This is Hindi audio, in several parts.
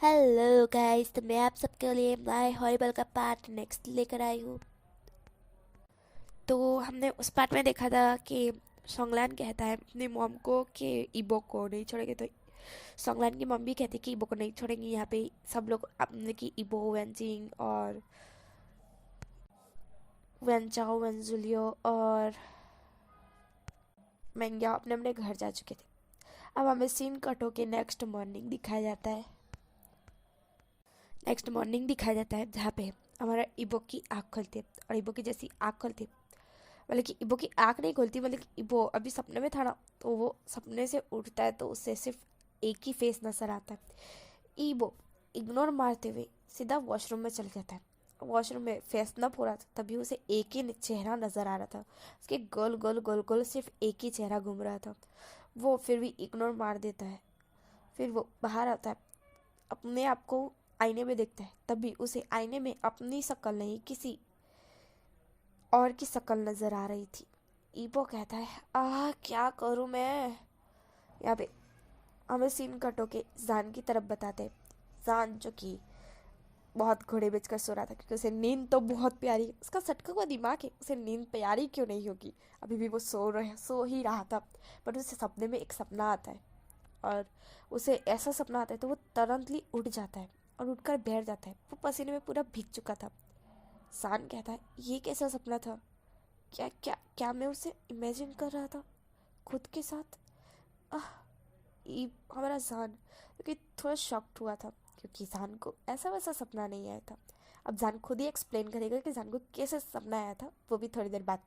हेलो गाइस, तो मैं आप सबके लिए माय हॉरिबल का पार्ट नेक्स्ट लेकर आई हूँ। तो हमने उस पार्ट में देखा था कि सोंगलान कहता है अपनी मॉम को कि इबो को नहीं छोड़ेंगे। तो सोंगलान की मॉम भी कहती है कि इबो को नहीं छोड़ेंगे। यहाँ पे सब लोग अपने की इबो, वेंजिंग और वेंचाओ, वेंजुलियो और मेंग्या अपने अपने घर जा चुके थे। अब हमें सीन कट होके नेक्स्ट मॉर्निंग दिखाया जाता है। जहाँ पे हमारा इबो की आँख खुलती है और इबो की जैसी आँख खुलती है, मतलब कि इबो की आँख नहीं खुलती, मतलब कि इबो अभी सपने में था ना, तो वो सपने से उठता है तो उससे सिर्फ एक ही फेस नजर आता है। इबो इग्नोर मारते हुए सीधा वॉशरूम में चल जाता है। वॉशरूम में फेस न हो रहा था, तभी उसे एक ही चेहरा नजर आ रहा था। उसके गोल गोल गोल गोल सिर्फ एक ही चेहरा घूम रहा था। वो फिर भी इग्नोर मार देता है। फिर वो बाहर आता है, अपने आप को आईने में देखता है, तभी उसे आईने में अपनी शक्ल नहीं, किसी और की शक्ल नजर आ रही थी। ईबो कहता है, क्या करूं मैं। यहाँ पे हमें सीन कट होके जान की तरफ बताते हैं। जान जो कि बहुत घोड़े बेचकर सो रहा था, क्योंकि उसे नींद तो बहुत प्यारी है। उसका सटका हुआ दिमाग है, उसे नींद प्यारी क्यों नहीं होगी। अभी भी वो सो ही रहा था, बट उसे सपने में एक सपना आता है और उसे ऐसा सपना आता है तो वो तुरंतली उठ जाता है और उठकर बैठ जाता है। वो पसीने में पूरा भीग चुका था। सान कहता है, ये कैसा सपना था। क्या क्या क्या मैं उसे इमेजिन कर रहा था खुद के साथ। आह, हमारा जान क्योंकि थोड़ा शॉक्ड हुआ था, क्योंकि जान को ऐसा वैसा सपना नहीं आया था। अब जान खुद ही एक्सप्लेन करेगा कि जान को कैसे सपना आया था, वो भी थोड़ी देर बाद।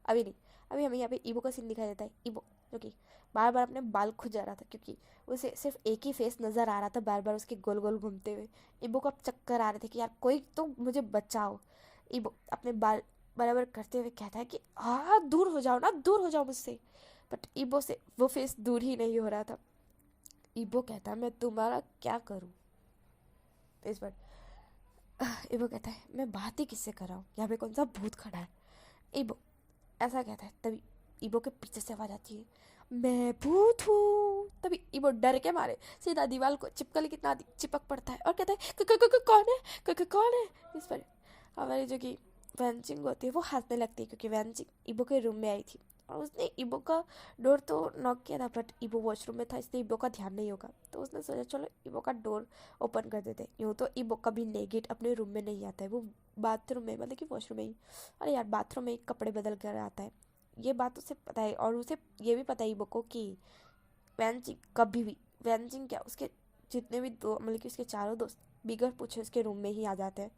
अभी नहीं, अभी हमें यहाँ पे ईबो का सीन दिखाई देता है। ईबो जो कि बार बार अपने बाल खुजा रहा था, क्योंकि उसे सिर्फ एक ही फेस नजर आ रहा था बार बार उसके गोल गोल घूमते हुए। ईबो को अब चक्कर आ रहे थे कि यार कोई तो मुझे बचाओ। ईबो अपने बाल बराबर करते हुए कहता है कि दूर हो जाओ ना, दूर हो जाओ मुझसे। बट ईबो से वो फेस दूर ही नहीं हो रहा था। ईबो कहता है, मैं तुम्हारा क्या करूं। इस बार ईबो कहता है, मैं बात ही किससे कर रहा हूँ, यहाँ पे कौन सा भूत खड़ा है। ईबो ऐसा कहता है, तभी ईबो के पीछे से आवाज आती है, मैं भूत हूँ। तभी ईबो डर के मारे सीधा दीवार को चिपकली कितना चिपक पड़ता है और कहता है, कौन है, कौन है। इस पर हमारी जो कि वैनचिंग होती है वो हंसने लगती है, क्योंकि वैनचिंग ईबो के रूम में आई थी और उसने ईबो का डोर तो नॉक किया था, बट ईबो वॉशरूम में था इसलिए ईबो का ध्यान नहीं होगा। तो उसने सोचा चलो ईबो का डोर ओपन कर देते। यूँ तो ईबो कभी नेगेट अपने रूम में नहीं आता है, वो बाथरूम में, मतलब कि वॉशरूम में ही, अरे यार बाथरूम में ही कपड़े बदल कर आता है। ये बात उसे पता है और उसे ये भी पता है ईबो को कि वैनचिंग कभी भी, वैनचिंग क्या, उसके जितने भी दो, मतलब कि उसके चारों दोस्त बिगर पूछे उसके रूम में ही आ जाते हैं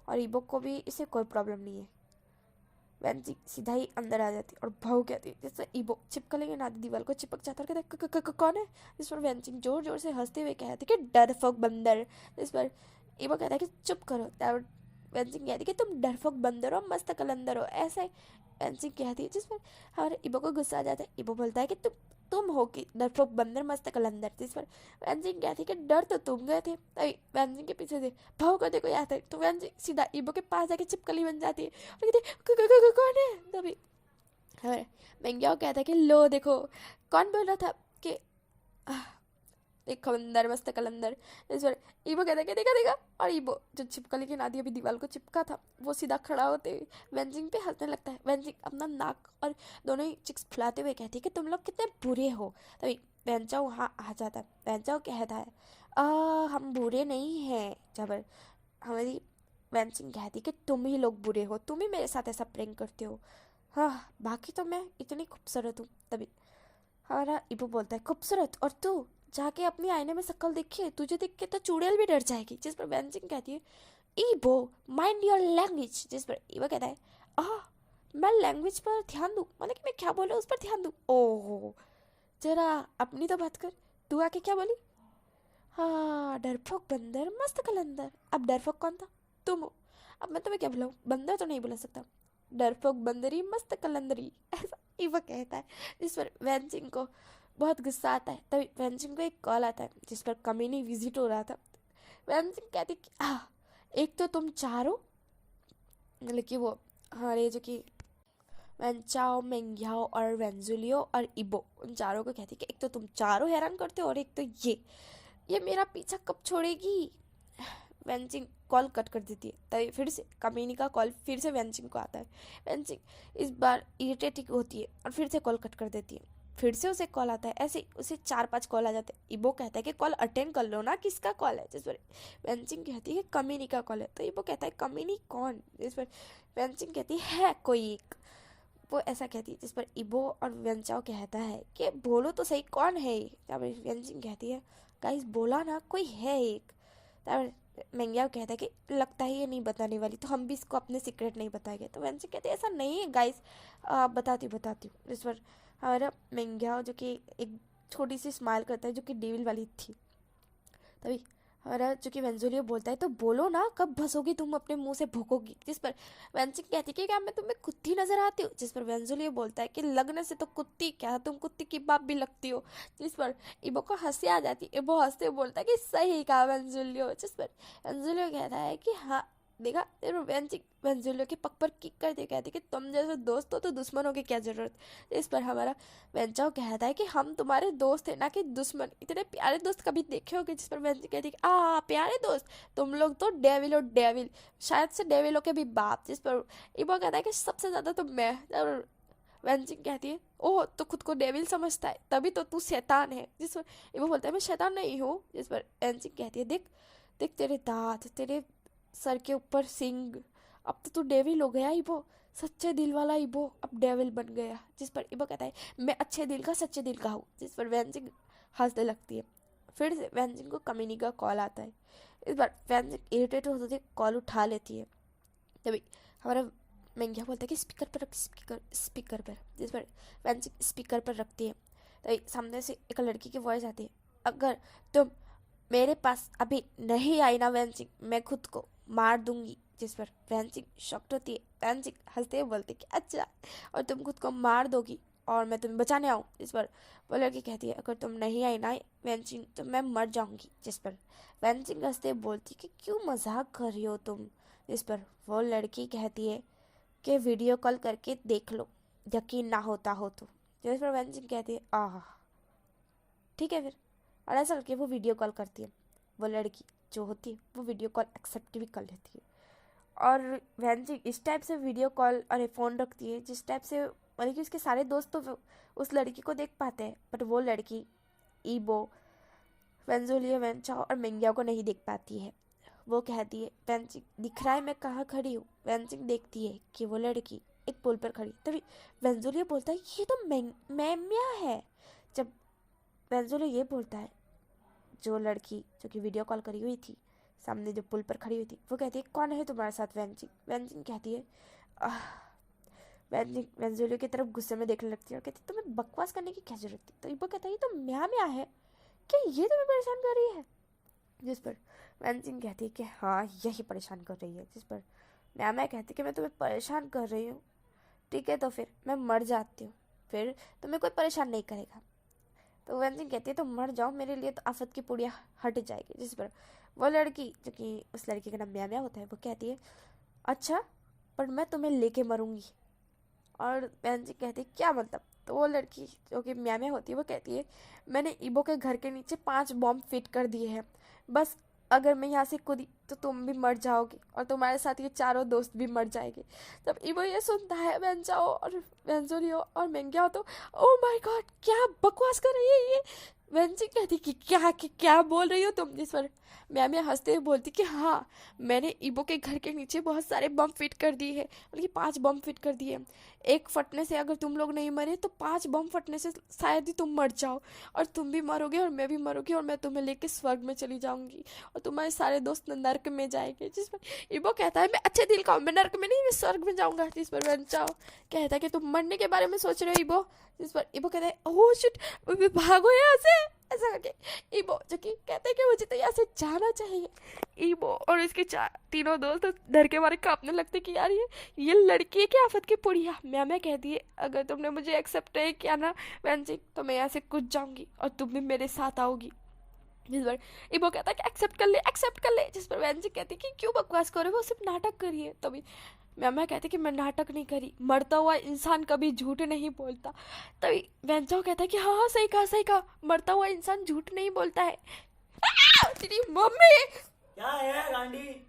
और ईबो को भी इससे कोई प्रॉब्लम नहीं है। वैनचिंग सीधा ही अंदर आ जाती है और भाव कहती है, जैसे ईबो चिपकलेंगे ना दीवार को चिपक जाता है और कहता है, कौन है। जिस पर वैनचिंग जोर जोर से हंसते हुए कहते कि डरपोक बंदर। जिस पर ईबो कहता है कि चुप करो। वैनचिंग कहती है कि तुम डरपोक बंदर हो, मस्त कलंदर हो, ऐसे वैनचिंग कहती है। जिस पर हमारे ईबो को गुस्सा आ जाता है। ईबो बोलता है कि तुम हो कि डरपोक बंदर मस्त कलंदर। जिस पर वैनचिंग कहती है कि डर तो तुम गए थे। तभी वैनचिंग के पीछे से भाव करते कोई आता है तो वैनचिंग सीधा ईबो के पास जाके चिपकली बन जाती है और कहती है, कौन है। तभी हमारे मेंग्याओ कहता है कि लो देखो, कौन बोल रहा था कि एक कलंदर, मस्त कलंदर। इस पर ईबो कहता है कि देखा देखा, और ईबो जो छिपकली की नादी अभी दीवार को चिपका था वो सीधा खड़ा होते हुए वेंजिंग पे हंसने लगता है। वेंजिंग अपना नाक और दोनों ही चिक्स फुलाते हुए कहती है कि तुम लोग कितने बुरे हो। तभी वेंचाओ वहाँ आ जाता है। वेंचाओ कहता है, हम बुरे नहीं हैं। जबर हमारी वेंचिंग कहती है कि तुम ही लोग बुरे हो, तुम ही मेरे साथ ऐसा प्रैंक करते हो। हाँ, बाकी तो मैं इतनी खूबसूरत हूँ। तभी हमारा इबो बोलता है, खूबसूरत, और तू जाके अपनी आईने में शक्ल देखिए, तुझे देख के तो चुड़ैल भी डर जाएगी। जिस पर वेंचिंग कहती है, ईबो माइंड योर लैंग्वेज। जिस पर ईबो कहता है, आह मैं लैंग्वेज पर ध्यान दूँ, मतलब कि मैं क्या बोल रहा हूँ उस पर ध्यान दूँ। ओहो, जरा अपनी तो बात कर, तू आके क्या बोली। हाँ, डरपोक बंदर मस्त कलंदर। अब डरपोक कौन था, तुम हो। अब मैं तुम्हें क्या बुलाऊं, बंदर तो नहीं बुला सकता, डरपोक बंदरी मस्त कलंदरी, ऐसा ईवा कहता है। जिस पर वैनचिंग को बहुत गुस्सा आता है। तभी वैनचिंग को एक कॉल आता है जिस पर कम्युनी विजिट हो रहा था। वैनचिंग कहती कि एक तो तुम चारों, मतलब कि वो हमारे जो कि वैनचाओ, मेंग्याओ और वेंजुलियो और इबो, उन चारों को कहती कि एक तो तुम चारों हैरान करते हो और एक तो ये मेरा पीछा कब छोड़ेगी। वेंचिंग कॉल कट कर देती है। तभी फिर से कमीनी का कॉल फिर से वेंचिंग को आता है। वेंचिंग इस बार इरिटेटिंग होती है और फिर से कॉल कट कर देती है। फिर से उसे कॉल आता है। ऐसे ही उसे 4-5 कॉल आ जाते हैं। इबो कहता है कि कॉल अटेंड कर लो ना, किसका कॉल है? जिस पर वेंचिंग कहती है कि कमीनी का कॉल है। तो इबो कहता है कमीनी कौन? जिस पर वेंचिंग कहती है कोई एक, वो ऐसा कहती है। जिस पर इबो और वेंचाओ कहता है कि बोलो तो सही कौन है ये? तब वेंचिंग कहती है गाइस बोला ना कोई है एक। तब मेंग्याओ कहता है कि लगता है ये नहीं बताने वाली, तो हम भी इसको अपने सीक्रेट नहीं बताएंगे। तो वेंचिंग कहती है ऐसा नहीं है गाइस, बताती हूँ। इस पर हमारा मेंग्याओ जो कि एक छोटी सी स्माइल करता है जो कि डेविल वाली थी। तभी हमारा जो कि वेंजुलियो बोलता है तो बोलो ना कब भसोगी तुम, अपने मुंह से भोंकोगी? जिस पर वेंचिंग कहती है कि क्या मैं तुम्हें कुत्ती नजर आती हूँ? जिस पर वेंजुलियो बोलता है कि लगने से तो कुत्ती क्या, तुम कुत्ती की बाप भी लगती हो। जिस पर इबो को हंसी आ जाती है। इबो हंसते हुए बोलता है कि सही कहा वेंजुलियो। जिस पर वेंजुलियो कहता है कि हाँ देखा, फिर वेंजुलियो के पग पर किक करते कहते कि तुम जैसे दोस्त हो तो दुश्मनों की क्या जरूरत। इस पर हमारा वेंचाओ कहता है कि हम तुम्हारे दोस्त हैं ना कि दुश्मन, इतने प्यारे दोस्त कभी देखे होगे? जिस पर वेंची कहती है प्यारे दोस्त, तुम लोग तो डेविल हो डेविल, शायद से डेविलों के भी बाप। जिस पर इबो कहता है कि सबसे ज्यादा तो मैं। और वेंचिंग कहती है ओह तो खुद को डेविल समझता है, तभी तो तू शैतान है। जिस पर इबो बोलता है मैं शैतान नहीं हूँ। जिस पर वेंचिंग कहती है देख देख तेरे दांत, तेरे सर के ऊपर सिंग, अब तो तू डेविल हो गया इबो, सच्चे दिल वाला इबो अब डेविल बन गया। जिस पर इबो कहता है मैं अच्छे दिल का सच्चे दिल का हूँ। जिस पर वेंजिंग हंसने लगती है। फिर से वेंजिंग को कमीनी का कॉल आता है। इस बार वेंजिंग इरिटेट होती है, कॉल उठा लेती है। तभी हमारा मेंग्या बोलता है कि स्पीकर पर रख, स्पीकर पर। जिस पर वेंजिंग स्पीकर पर रखती है। तभी सामने से एक लड़की की वॉइस आती है, अगर तुम मेरे पास अभी नहीं आई ना वेंजिंग, मैं खुद को मार दूंगी। जिस पर वेंचिंग शॉक्ड होती है। वेंचिंग हंसते हुए बोलती है कि अच्छा, और तुम खुद को मार दोगी और मैं तुम्हें बचाने आऊँ? इस पर वो लड़की कहती है अगर तुम नहीं आई ना वेंचिंग तो मैं मर जाऊंगी। जिस पर वेंचिंग हंसते हुए बोलती है कि क्यों मजाक कर रही हो तुम? इस पर वो लड़की कहती है कि वीडियो कॉल करके देख लो, यकीन ना होता हो तो। जिस पर वेंचिंग कहती है ठीक है फिर। और ऐसा करके वो वीडियो कॉल करती है। वो लड़की जो होती है वो वीडियो कॉल एक्सेप्ट भी कर लेती है। और वेंजिंग इस टाइप से वीडियो कॉल और फ़ोन रखती है जिस टाइप से मतलब कि उसके सारे दोस्त तो उस लड़की को देख पाते हैं, बट वो लड़की ईबो, वेंजुलियो, वेंचाओ और मेंग्याओ को नहीं देख पाती है। वो कहती है वेंजिंग दिख रहा है मैं कहाँ खड़ी हूँ? वेंजिंग देखती है कि वो लड़की एक पुल पर खड़ी। तभी वेंजुलियो बोलता है ये तो मैम्या है। जब वेंजुलियो ये बोलता है, जो लड़की जो कि वीडियो कॉल करी हुई थी सामने जो पुल पर खड़ी हुई थी, वो कहती है कौन है तुम्हारे साथ? वेंजिंग। वेंजिंग कहती है वेंजिंग वेंजुलियो की तरफ गुस्से में देखने लगती है और कहती है तुम्हें बकवास करने की क्या जरूरत थी? तो वो कहता है ये तो म्या है, क्या ये तुम्हें परेशान कर रही है? जिस पर वेंजिंग कहती है कि हाँ यही परेशान कर रही है। जिस पर म्या कहती है कि मैं तुम्हें परेशान कर रही हूँ, ठीक है तो फिर मैं मर जाती हूँ, फिर तुम्हें कोई परेशान नहीं करेगा। तो वेंजिंग कहती है तो मर जाओ, मेरे लिए तो आफत की पुड़िया हट जाएगी। जिस पर वो लड़की जो कि उस लड़की का नाम म्या होता है वो कहती है अच्छा पर मैं तुम्हें लेके मरूंगी। और वेंजिंग कहती है क्या मतलब? तो वो लड़की जो कि म्या होती है वो कहती है मैंने ईबो के घर के नीचे 5 बॉम्ब फिट कर दिए हैं, बस अगर मैं यहाँ से कूदी तो तुम भी मर जाओगे और तुम्हारे साथ ये चारों दोस्त भी मर जाएंगे। तब ईबो ये सुनता है वेंचाओ और वेंजुलियो और मेंग्याओ तो ओ माय गॉड क्या बकवास कर रही है ये। वेंजिंग कहती कि क्या बोल रही हो तुम? जिस पर म्या हंसते हुए बोलती कि हाँ मैंने ईबो के घर के नीचे बहुत सारे बम फिट कर दिए हैं, बल्कि 5 बम फिट कर दिए हैं। एक फटने से अगर तुम लोग नहीं मरे तो 5 बम फटने से शायद ही तुम मर जाओ, और तुम भी मरोगे और मैं भी मरोगी और मैं तुम्हें लेके स्वर्ग में चली जाऊंगी और तुम्हारे सारे दोस्त नर्क में जाएंगे। जिस पर ईबो कहता है मैं अच्छे दिल का हूँ, मैं नर्क में नहीं मैं स्वर्ग में जाऊंगा। जिस पर वेंचाओ कहता है कि तुम मरने के बारे में सोच रहे हो ईबो? जिस पर ईबो कहता है ओह शिट भागो यहाँ से। ऐसा करके ईबो जो कि कहते हैं कि मुझे तो यहाँ से जाना चाहिए। ईबो और इसके तीनों दोस्त डर के मारे कांपने लगते कि यार ये लड़की है क्या आफत की पुड़िया। मैं कहती है अगर तुमने मुझे एक्सेप्ट नहीं किया ना वेंजिंग तो मैं यहाँ से कूद जाऊंगी और तुम भी मेरे साथ आओगी। जिस पर ईबो कहता है कि एक्सेप्ट कर ले एक्सेप्ट कर ले। जिस पर वेंजिंग कहती है कि क्यों बकवास कर रहे हो, वो सिर्फ नाटक करिए। तभी मैं कहती कि मैं नाटक नहीं करी, मरता हुआ इंसान कभी झूठ नहीं बोलता। तभी वेंचाओ कहता है कि हाँ सही कहा, मरता हुआ इंसान झूठ नहीं बोलता है। तेरी मम्मी क्या है गांडी?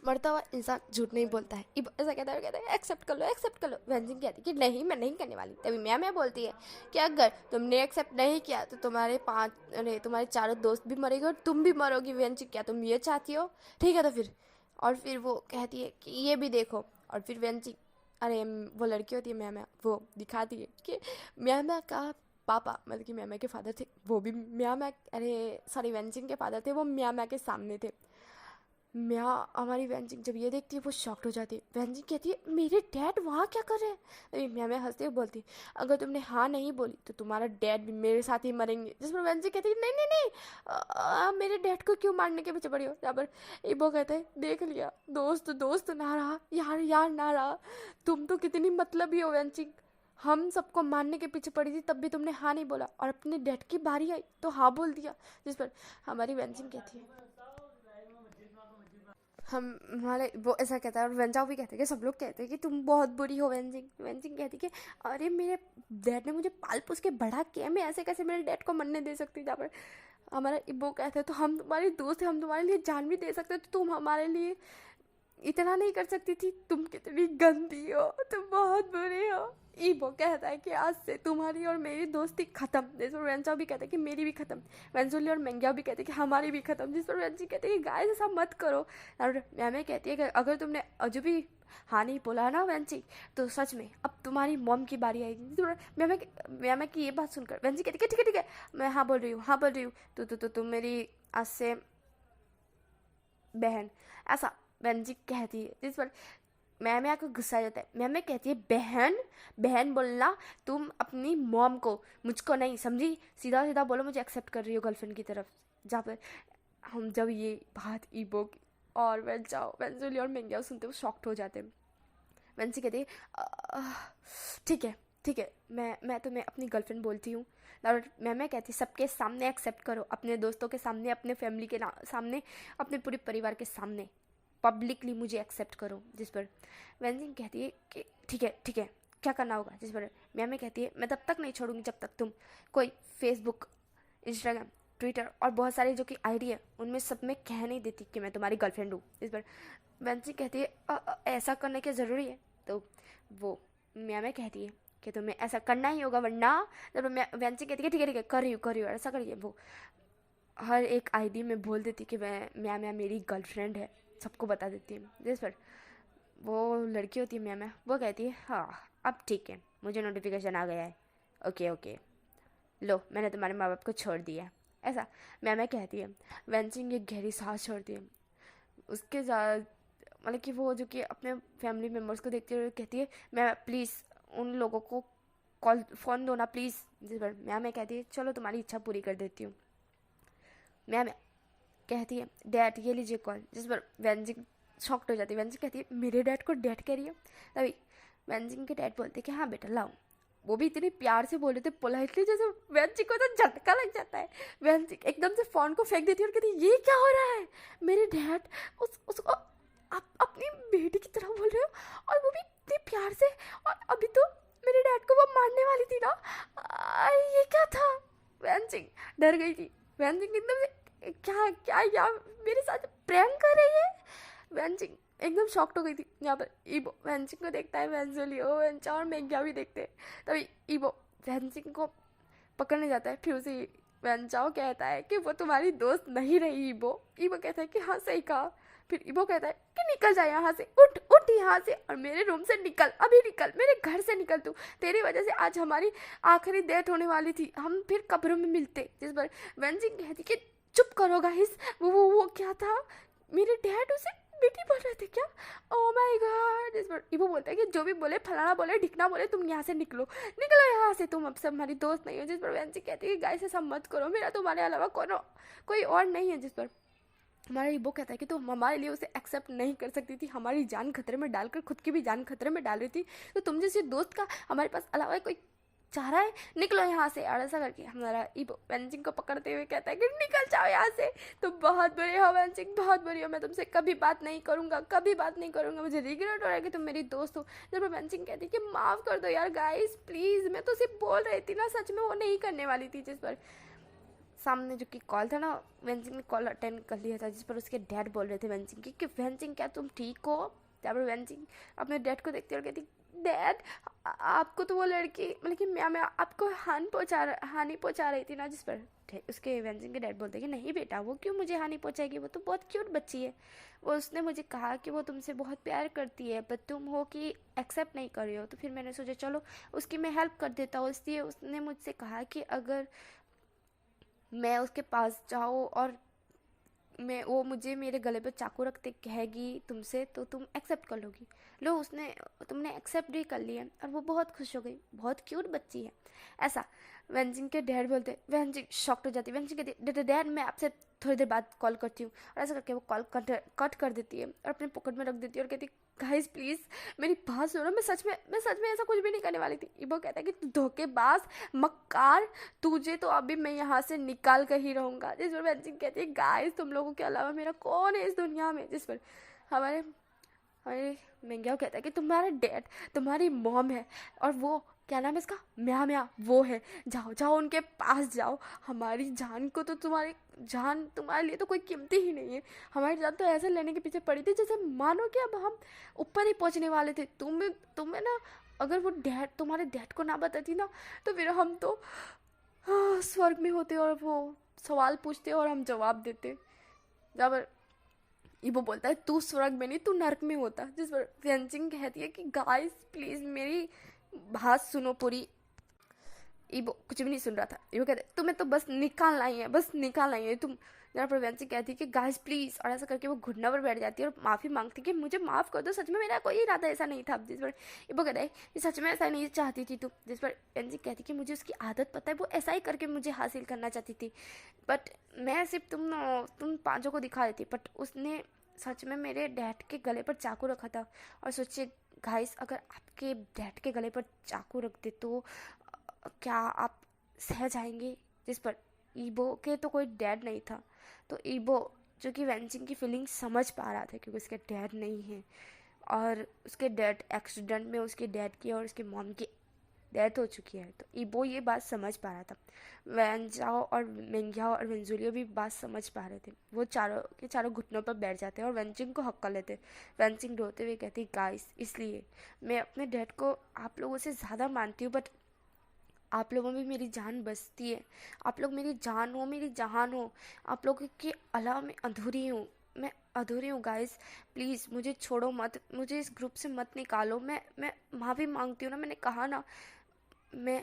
मरता हुआ इंसान झूठ नहीं बोलता है। इब ऐसा कहता है एक्सेप्ट कर लो, एक्सेप्ट कर लो। वेंजिंग कहती है कि नहीं, मैं नहीं करने वाली। तभी मैं बोलती है कि अगर तुमने एक्सेप्ट नहीं किया तो तुम्हारे तुम्हारे चारों दोस्त भी मरेंगे और तुम भी मरोगी। वेंजिंग, क्या तुम ये चाहती हो? ठीक है तो फिर। और फिर वो कहती है कि ये भी देखो। और फिर वेंजिंग, अरे वो लड़की होती है म्या, वो दिखाती है कि म्या का पापा, मतलब कि म्या के फादर थे, वो भी म्या, अरे सॉरी, वेंजिंग के फादर थे, वो म्या के सामने थे। म्या, हमारी वेंजिंग जब ये देखती है वो शॉक्ड हो जाती है। वेंजिंग कहती है मेरे डैड वहाँ क्या कर रहे हैं? अभी म्या हंसते हुए बोलती है अगर तुमने हाँ नहीं बोली तो तुम्हारा डैड भी मेरे साथ ही मरेंगे। जिस पर वेंजिंग कहती है नहीं नहीं नहीं, मेरे डैड को क्यों मारने के पीछे पड़ी हो? यहाँ पर इबो कहता है देख लिया, दोस्त दोस्त ना रहा, यार यार ना रहा। तुम तो कितनी मतलबी हो वेंजिंग। हम सबको मारने के पीछे पड़ी थी तब भी तुमने हाँ नहीं बोला, और अपने डैड की बारी आई तो हाँ बोल दिया। जिस पर हमारी वेंजिंग कहती है हम हमारे वो ऐसा कहता है, और वेंजाओ भी कहते हैं कि सब लोग कहते हैं कि तुम बहुत बुरी हो। वेंजिंग वेंजिंग कहती है कि अरे मेरे डैड ने मुझे पाल पोस के बड़ा किया, मैं ऐसे कैसे मेरे डैड को मरने दे सकती हूँ? जहाँ पर हमारा इबो कहता है तो हम तुम्हारी दोस्त हैं, हम तुम्हारे लिए जान भी दे सकते हैं, तो तुम हमारे लिए इतना नहीं कर सकती थी? तुम कितनी गंदी हो, तुम बहुत बुरे हो। ईबो कहता है कि आज से तुम्हारी और मेरी दोस्ती खत्म। जिस पर वेंचा भी कहता है कि मेरी भी खत्म। वेंजुली और मेंग्या भी कहते हैं कि हमारी भी खत्म। जिस पर वेंची कहते हैं कि गाइस ऐसा मत करो। और मैम कहती है कि अगर तुमने अजू भी हाँ नहीं बोला ना वेंची, तो सच में अब तुम्हारी मॉम की बारी आएगी। मैम की ये बात सुनकर वेंची कहती है ठीक है ठीक है, मैं हाँ बोल रही हूँ, हाँ बोल रही हूँ। तो तुम मेरी आज से बहन, ऐसा वेंजी कहती है। जिस पर मैम को गुस्सा आ जाता है। मैम कहती है बहन, बहन बोलना तुम अपनी मॉम को, मुझको नहीं, समझी? सीधा सीधा बोलो मुझे एक्सेप्ट कर रही हो गर्लफ्रेंड की तरफ। जहाँ पर हम जब ये बात ईबो की और वेंजुली और मेंग्या सुनते वो शॉक्ड हो जाते हैं। वेंसी कहती है ठीक है ठीक है, मैं तुम्हें अपनी गर्लफ्रेंड बोलती हूँ। और मैं कहती सबके सामने एक्सेप्ट करो, अपने दोस्तों के सामने, अपने फैमिली के सामने, अपने पूरे परिवार के सामने पब्लिकली मुझे एक्सेप्ट करो। जिस पर वेंजिंग कहती है कि ठीक है, क्या करना होगा? जिस पर मैम कहती है मैं तब तक नहीं छोड़ूंगी जब तक तुम कोई फेसबुक, इंस्टाग्राम, ट्विटर और बहुत सारी जो कि आईडी है उनमें सब में कह नहीं देती कि मैं तुम्हारी गर्लफ्रेंड हूँ। इस पर वेंजिंग कहती है ऐसा करने की ज़रूरी है? तो वो मैम कहती है कि तुम्हें ऐसा करना ही होगा वरना। जब वेंजिंग कहती है ठीक है कर रही हूँ ऐसा करिए। वो हर एक आईडी में बोल देती कि मैं मेरी गर्लफ्रेंड है, सबको बता देती है। जिस पर वो लड़की होती है मैम, वो कहती है हाँ अब ठीक है, मुझे नोटिफिकेशन आ गया है, ओके ओके, लो मैंने तुम्हारे माँ बाप को छोड़ दिया। ऐसा मैम कहती है। वेंचिंग एक गहरी सांस छोड़ती है। उसके मतलब कि वो जो कि अपने फैमिली मेम्बर्स को देखते हुए कहती है मैं प्लीज़ उन लोगों को कॉल फ़ोन दो ना प्लीज़। जिस पर मैम कहती है चलो तुम्हारी इच्छा पूरी कर देती हूँ। मैम कहती है डैड ये लीजिए कॉल। जिस पर वेंजिंग शॉक्ड हो जाती है। वेंजिंग कहती है मेरे डैड को डैड कह रही है? तभी वेंजिंग के डैड बोलते कि हाँ बेटा लाओ। वो भी इतने प्यार से बोले थे पोलाइटली, जैसे वेंजिंग को तो झटका लग जाता है। वेंजिंग एकदम से फ़ोन को फेंक देती है और कहती है ये क्या हो रहा है? मेरे डैड उसको आप अपनी बेटी की तरह बोल रहे हो, और वो भी इतने प्यार से, और अभी तो मेरे डैड को वो मारने वाली थी ना। ये क्या था? वेंजिंग डर गई थी। वेंजिंग एकदम से क्या क्या यार मेरे साथ प्रैंक कर रही है? वेंजिंग एकदम शॉक्ड हो गई थी। यहाँ पर ईबो वेंजिंग को देखता है, वेंजुलियो वेंचा और मेंग्या भी देखते हैं। तभी ईबो वेंजिंग को पकड़ने जाता है। फिर उसे वेंचाओ कहता है कि वो तुम्हारी दोस्त नहीं रही ईबो। ईबो कहता है कि हाँ सही कहा। फिर ईबो कहता है कि निकल जा यहाँ से, उठ उठ यहाँ से और मेरे रूम से निकल, अभी निकल, मेरे घर से निकल तू। तेरी वजह से आज हमारी आखिरी डेट होने वाली थी, हम फिर कब्रों में मिलते। जिस पर वेंजिंग कहती कि चुप करो गाइस, वो क्या था? मेरे डैड उसे बेटी बोल रहे थे क्या? Oh my God. इस पर इबो बोलता है कि जो भी बोले, फलाना बोले, ढिकना बोले, तुम यहाँ से निकलो, निकलो यहाँ से, तुम अब सब हमारी दोस्त नहीं हो। जिस पर वेंची कहती है गाइस ऐसा मत करो, मेरा तुम्हारे अलावा कोई और नहीं है। जिस पर हमारा इबो कहता है कि तुम हमारे लिए उसे एक्सेप्ट नहीं कर सकती थी, हमारी जान खतरे में डालकर खुद की भी जान खतरे में डाल रही थी, तो तुम जैसे दोस्त का हमारे पास अलावा कोई चाह रहा है? निकलो यहाँ से। और ऐसा करके हमारा इबो वेंजिंग को पकड़ते हुए कहता है कि निकल जाओ यहाँ से, तुम बहुत बुरे हो वेंजिंग, बहुत बुरी हो, मैं तुमसे कभी बात नहीं करूँगा, कभी बात नहीं करूँगा, मुझे रिग्रेट हो रहा है कि तुम मेरी दोस्त हो। जब वेंजिंग कहती कि माफ़ कर दो यार गाइस प्लीज़, मैं तो सिर्फ बोल रही थी ना, सच में वो नहीं करने वाली थी। जिस पर सामने जो कि कॉल था ना, वेंजिंग ने कॉल अटेंड कर लिया था, जिस पर उसके डैड बोल रहे थे वेंजिंग की कि वेंजिंग क्या तुम ठीक हो। जहाँ पर वेंजिंग अपने डैड को देखती और कहती डैड आपको तो वो लड़की मतलब कि मैं आपको हानि पहुंचा रही थी ना, जिस पर उसके वेंजिंग के डैड बोलते कि नहीं बेटा वो क्यों मुझे हानि पहुंचाएगी, वो तो बहुत क्यूट बच्ची है, वो उसने मुझे कहा कि वो तुमसे बहुत प्यार करती है पर तुम हो कि एक्सेप्ट नहीं कर रही हो, तो फिर मैंने सोचा चलो उसकी मैं हेल्प कर देता हूँ, इसलिए उसने मुझसे कहा कि अगर मैं उसके पास जाऊँ और मैं वो मुझे मेरे गले पे चाकू रखते कहेगी तुमसे तो तुम एक्सेप्ट कर लोगी। लो उसने तुमने एक्सेप्ट भी कर लिया और वो बहुत खुश हो गई, बहुत क्यूट बच्ची है ऐसा। वेंजिंग के डैड बोलते, वेंजिंग शॉक्ट हो जाती, वेंजिंग कहती डैड मैं आपसे थोड़ी देर बाद कॉल करती हूँ, और ऐसा करके वो कॉल कट कर देती है और अपने पॉकेट में रख देती है और कहती गाइस प्लीज़ मेरी बात सुनो, मैं सच में ऐसा कुछ भी नहीं करने वाली थी। इबो कहता है कि तू धोखेबाज मक्कार, तुझे तो अभी मैं यहाँ से निकाल कर ही रहूँगा। जिस पर वेंजिंग कहती है गाइस तुम लोगों के अलावा मेरा कौन है इस दुनिया में। जिस पर हमारे हमारे मेंग्याओ कहता है कि तुम्हारा डैड तुम्हारी मॉम है और वो क्या नाम है इसका म्या म्या वो है, जाओ जाओ उनके पास जाओ, हमारी जान को तो तुम्हारी जान तुम्हारे लिए तो कोई कीमती ही नहीं है, हमारी जान तो ऐसे लेने के पीछे पड़ी थी जैसे मानो कि अब हम ऊपर ही पहुंचने वाले थे। तुम्हें ना अगर वो डैड तुम्हारे डैड को ना बताती ना तो फिर हम तो स्वर्ग में होते और वो सवाल पूछते और हम जवाब देते। जब इबो बोलता है तू स्वर्ग में नहीं तू नर्क में होता। जिस पर व्यंजिंग कहती है कि गाइस प्लीज मेरी बात सुनो पूरी। इबो कुछ भी नहीं सुन रहा था। इबो कहते तुम्हें तो बस निकालना ही है, बस निकालना ही है तुम। जहाँ पर व्यंजिंग कहती है कि गाइस प्लीज, और ऐसा करके वो घुटना पर बैठ जाती है और माफी मांगती है कि मुझे माफ कर दो, सच में मेरा कोई इरादा ऐसा नहीं था। जिस पर इबो कहता है कि सच में ऐसा नहीं चाहती थी तू। जिस पर व्यंजिंग कहती है कि मुझे उसकी आदत पता है, वो ऐसा ही करके मुझे हासिल करना चाहती थी, बट मैं सिर्फ तुम पांचों को दिखा देती, बट उसने सच में मेरे डैड के गले पर चाकू रखा था। और सोचिए गाइस अगर आपके डैड के गले पर चाकू रख दे तो क्या आप सह जाएंगे। जिस पर ईबो के तो कोई डैड नहीं था, तो ईबो जो कि वेंचिंग की फीलिंग समझ पा रहा था क्योंकि उसके डैड नहीं है और उसके डैड एक्सीडेंट में उसके डैड की और उसके मॉम की डेथ हो चुकी है, तो ईबो ये बात समझ पा रहा था। वेंजाओ और मेंग्याओ और वेंजुलियो भी बात समझ पा रहे थे। वो चारों के चारों घुटनों पर बैठ जाते हैं और वेंचिंग को हक कर लेते। वेंचिंग रोते हुए कहती गाइस इसलिए मैं अपने डैड को आप लोगों से ज़्यादा मानती हूँ, बट आप लोगों में मेरी जान बसती है, आप लोग मेरी जान हो, मेरी जहान हो, आप लोगों के अलावा मैं अधूरी हूँ, मैं अधूरी हूँ गाइस, प्लीज़ मुझे छोड़ो मत, मुझे इस ग्रुप से मत निकालो। मैं माफ़ी मांगती हूँ ना, मैंने कहा ना मैं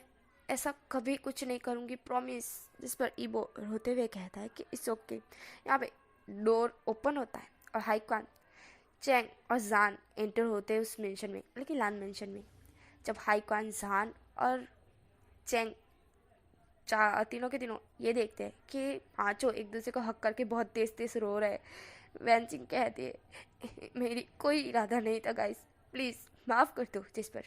ऐसा कभी कुछ नहीं करूँगी प्रॉमिस। जिस पर ईबो रोते हुए कहता है कि इट्स ओके। यहाँ पे डोर ओपन होता है और हाईक्वान, चैंग और जान एंटर होते हैं उस मेंशन में, लेकिन लान मेंशन में। जब हाईक्वान, जान और चैंग तीनों के तीनों ये देखते हैं कि पांचों एक दूसरे को हक करके बहुत तेज तेज रो रहे हैं। वैनचिंग कहती है मेरी कोई इरादा नहीं था गाइस, प्लीज़ माफ़ कर दो। जिस पर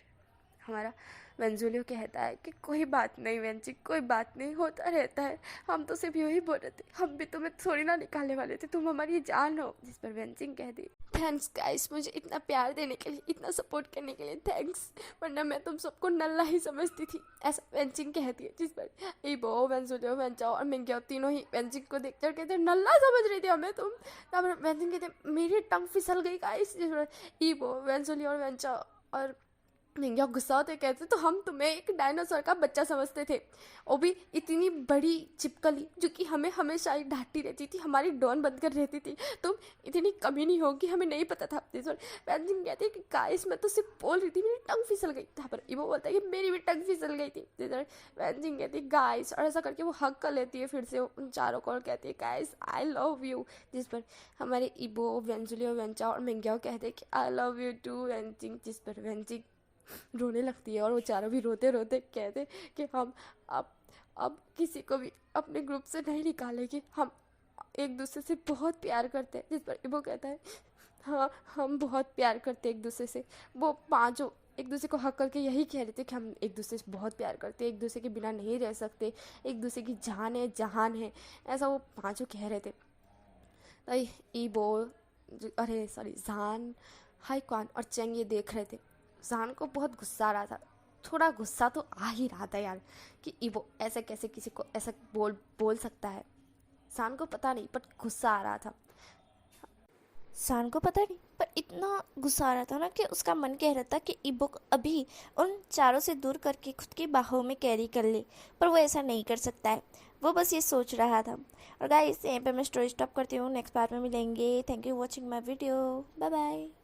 हमारा वेंजुलियो कहता है कि कोई बात नहीं वेंचिंग, कोई बात नहीं, होता रहता है, हम तो सिर्फ यही बोल रहे थे, हम भी तुम्हें थोड़ी ना निकालने वाले थे, तुम हमारी जान हो। जिस पर वेंचिंग कहती थैंक्स गाइस, मुझे इतना प्यार देने के लिए, इतना सपोर्ट करने के लिए थैंक्स, वरना मैं तुम सबको नल्ला ही समझती थी, ऐसा वेंचिंग कहती है। जिस पर ईबो, वेंजुलियो, वेंचाओ और मिंग्याओ तीनों ही वेंचिंग को देखते और कहते नल्ला समझ रही थी हमें तुम। तब वेंचिंग कहते मेरी टंग फिसल गई गाइस। जिस पर ईबो, वेंजुलियो और वेंचाओ और मिंग्याओ गुस्सा होते कहते तो हम तुम्हें एक डायनासोर का बच्चा समझते थे, वो भी इतनी बड़ी चिपकली जो कि हमें हमेशा ही डांटती रहती थी, हमारी डॉन बंद कर रहती थी, तुम इतनी कमी नहीं होगी हमें नहीं पता था। वैनजिंग कहती है कि गाइस मैं तो सिर्फ बोल रही थी, मेरी टंग फिसल गई। यहाँ पर इबो बोलता है कि मेरी भी टंग फिसल गई थी। वैनजिंग कहती है गाइस, और ऐसा करके वो हक कर लेती है फिर से उन चारों को और कहती है गाइस आई लव यू। जिस पर हमारे इबो, वेंजुलियो, वेंचाओ और मिंग्याओ कहते हैं कि आई लव यू टू वेंजिंग। जिस पर वेंजिंग रोने लगती है और वो चारों भी रोते रोते कहते कि हम अब किसी को भी अपने ग्रुप से नहीं निकालेंगे, हम एक दूसरे से बहुत प्यार करते हैं। जिस पर इबो कहता है हाँ हम बहुत प्यार करते हैं एक दूसरे से। वो पांचों एक दूसरे को हक करके यही कह रहे थे कि हम एक दूसरे से बहुत प्यार करते हैं, एक दूसरे के बिना नहीं रह सकते, एक दूसरे की जान है जहान है, ऐसा वो पांचों कह रहे थे। ईबो, अरे सॉरी, जान, हाईक्वान और चेंग ये देख रहे थे। जान को बहुत गुस्सा आ रहा था, थोड़ा गुस्सा तो आ ही रहा था यार कि ईबो ऐसे कैसे किसी को ऐसा बोल सकता है। सान को पता नहीं, बट गुस्सा आ रहा था। सान को पता नहीं, पर इतना गुस्सा आ रहा था ना कि उसका मन कह रहा था कि ईबो को अभी उन चारों से दूर करके खुद की बाहों में कैरी कर ले, पर वो ऐसा नहीं कर सकता है। वो बस ये सोच रहा था। और गाइस, यहीं पे मैं स्टोरी स्टॉप करती हूँ, नेक्स्ट पार्ट में मिलेंगे। Thank you watching my video, bye bye.